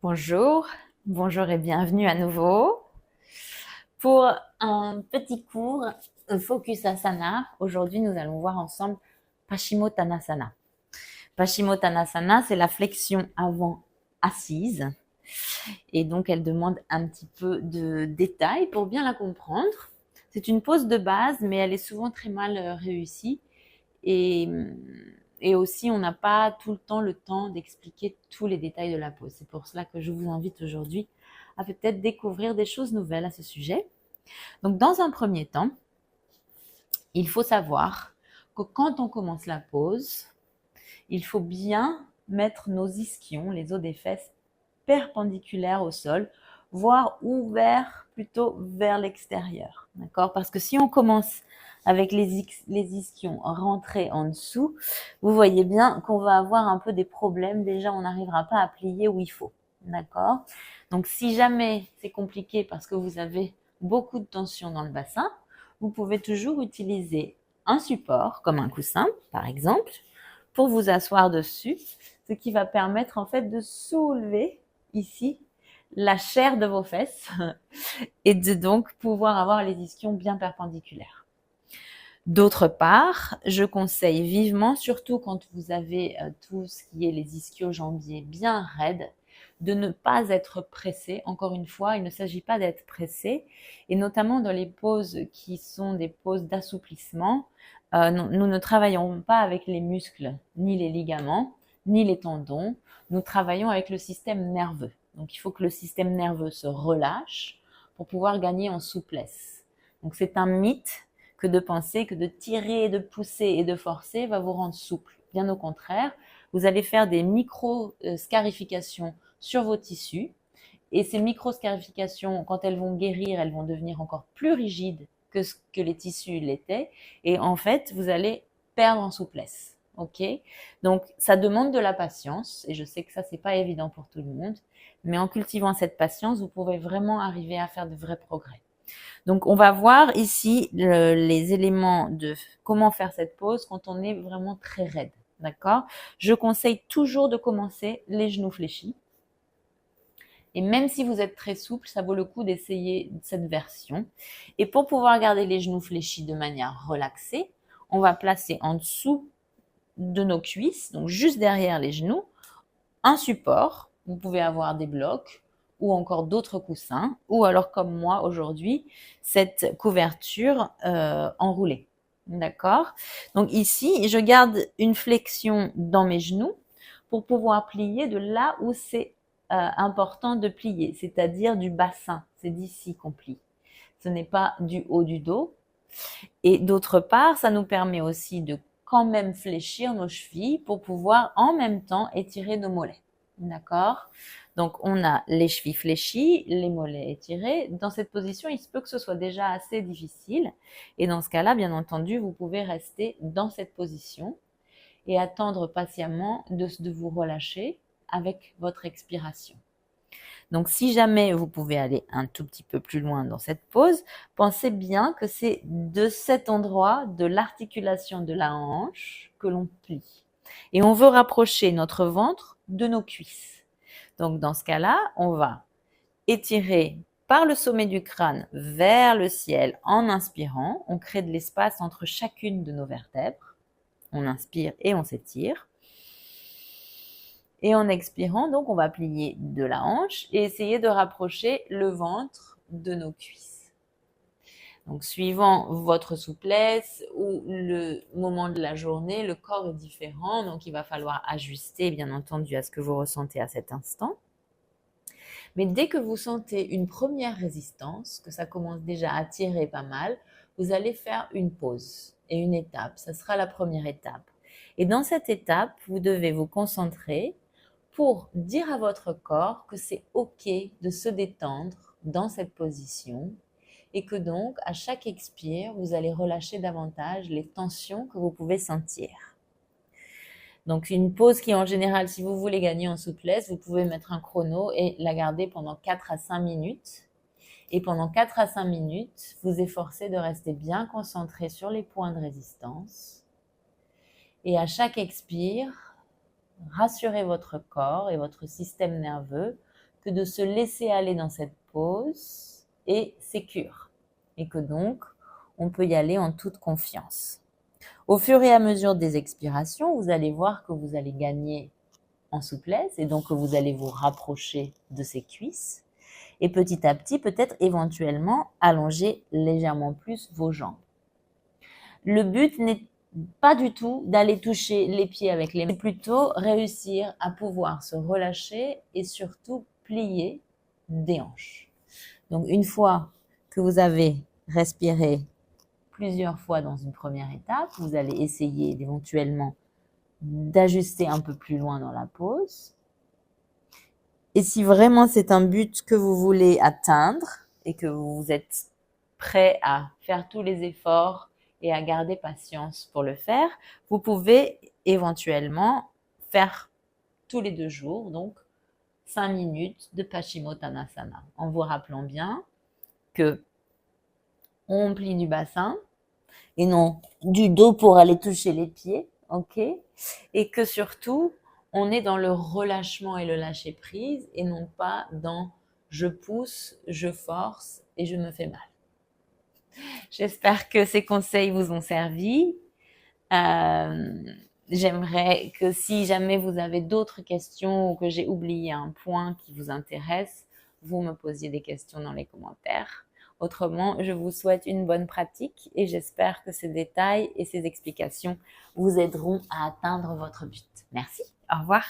Bonjour, bonjour et bienvenue à nouveau pour un petit cours Focus Asana. Aujourd'hui, nous allons voir ensemble Paschimottanasana. Paschimottanasana, c'est la flexion avant assise et donc elle demande un petit peu de détails pour bien la comprendre. C'est une pose de base, mais elle est souvent très mal réussie et aussi, on n'a pas tout le temps d'expliquer tous les détails de la pose. C'est pour cela que je vous invite aujourd'hui à peut-être découvrir des choses nouvelles à ce sujet. Donc, dans un premier temps, il faut savoir que quand on commence la pose, il faut bien mettre nos ischions, les os des fesses, perpendiculaires au sol, voire ouverts plutôt vers l'extérieur. D'accord? Parce que si on commence avec les ischions rentrés en dessous, vous voyez bien qu'on va avoir un peu des problèmes. Déjà, on n'arrivera pas à plier où il faut. D'accord? Donc, si jamais c'est compliqué parce que vous avez beaucoup de tension dans le bassin, vous pouvez toujours utiliser un support, comme un coussin, par exemple, pour vous asseoir dessus, ce qui va permettre en fait de soulever ici la chair de vos fesses et de donc pouvoir avoir les ischions bien perpendiculaires. D'autre part, je conseille vivement, surtout quand vous avez tout ce qui est les ischio-jambiers bien raides, de ne pas être pressé. Encore une fois, il ne s'agit pas d'être pressé, et notamment dans les poses qui sont des poses d'assouplissement, nous ne travaillons pas avec les muscles, ni les ligaments, ni les tendons. Nous travaillons avec le système nerveux. Donc, il faut que le système nerveux se relâche pour pouvoir gagner en souplesse. Donc, c'est un mythe que de penser que de tirer, de pousser et de forcer va vous rendre souple. Bien au contraire, vous allez faire des micro-scarifications sur vos tissus. Et ces micro-scarifications, quand elles vont guérir, elles vont devenir encore plus rigides que ce que les tissus l'étaient. Et en fait, vous allez perdre en souplesse. Ok? Donc, ça demande de la patience. Et je sais que ça, c'est pas évident pour tout le monde. Mais en cultivant cette patience, vous pouvez vraiment arriver à faire de vrais progrès. Donc, on va voir ici les éléments de comment faire cette pose quand on est vraiment très raide. D'accord? Je conseille toujours de commencer les genoux fléchis. Et même si vous êtes très souple, ça vaut le coup d'essayer cette version. Et pour pouvoir garder les genoux fléchis de manière relaxée, on va placer en dessous de nos cuisses, donc juste derrière les genoux, un support. Vous pouvez avoir des blocs ou encore d'autres coussins, ou alors comme moi aujourd'hui, cette couverture enroulée. D'accord? Donc ici, je garde une flexion dans mes genoux pour pouvoir plier de là où c'est important de plier, c'est-à-dire du bassin. C'est d'ici qu'on plie. Ce n'est pas du haut du dos. Et d'autre part, ça nous permet aussi de quand même fléchir nos chevilles pour pouvoir en même temps étirer nos mollets. D'accord? Donc, on a les chevilles fléchies, les mollets étirés. Dans cette position, il se peut que ce soit déjà assez difficile. Et dans ce cas-là, bien entendu, vous pouvez rester dans cette position et attendre patiemment de vous relâcher avec votre expiration. Donc, si jamais vous pouvez aller un tout petit peu plus loin dans cette pose, pensez bien que c'est de cet endroit de l'articulation de la hanche que l'on plie. Et on veut rapprocher notre ventre de nos cuisses. Donc, dans ce cas-là, on va étirer par le sommet du crâne vers le ciel en inspirant. On crée de l'espace entre chacune de nos vertèbres. On inspire et on s'étire. Et en expirant, donc, on va plier de la hanche et essayer de rapprocher le ventre de nos cuisses. Donc, suivant votre souplesse ou le moment de la journée, le corps est différent. Donc, il va falloir ajuster, bien entendu, à ce que vous ressentez à cet instant. Mais dès que vous sentez une première résistance, que ça commence déjà à tirer pas mal, vous allez faire une pause et une étape. Ça sera la première étape. Et dans cette étape, vous devez vous concentrer pour dire à votre corps que c'est OK de se détendre dans cette position et que donc, à chaque expire, vous allez relâcher davantage les tensions que vous pouvez sentir. Donc, une pause qui, en général, si vous voulez gagner en souplesse, vous pouvez mettre un chrono et la garder pendant 4 à 5 minutes. Et pendant 4 à 5 minutes, vous efforcez de rester bien concentré sur les points de résistance. Et à chaque expire, rassurez votre corps et votre système nerveux que de se laisser aller dans cette pause et sécure. Et que donc, on peut y aller en toute confiance. Au fur et à mesure des expirations, vous allez voir que vous allez gagner en souplesse et donc que vous allez vous rapprocher de ces cuisses. Et petit à petit, peut-être éventuellement, allonger légèrement plus vos jambes. Le but n'est pas du tout d'aller toucher les pieds avec les mains, mais plutôt réussir à pouvoir se relâcher et surtout plier des hanches. Donc une fois que vous avez respiré plusieurs fois dans une première étape, vous allez essayer éventuellement d'ajuster un peu plus loin dans la pause. Et si vraiment c'est un but que vous voulez atteindre et que vous êtes prêt à faire tous les efforts et à garder patience pour le faire, vous pouvez éventuellement faire tous les 2 jours, donc 5 minutes de Paschimottanasana, en vous rappelant bien que on plie du bassin et non du dos pour aller toucher les pieds, ok? Et que surtout, on est dans le relâchement et le lâcher prise et non pas dans je pousse, je force et je me fais mal. J'espère que ces conseils vous ont servi. J'aimerais que si jamais vous avez d'autres questions ou que j'ai oublié un point qui vous intéresse, vous me posiez des questions dans les commentaires. Autrement, je vous souhaite une bonne pratique et j'espère que ces détails et ces explications vous aideront à atteindre votre but. Merci. Au revoir.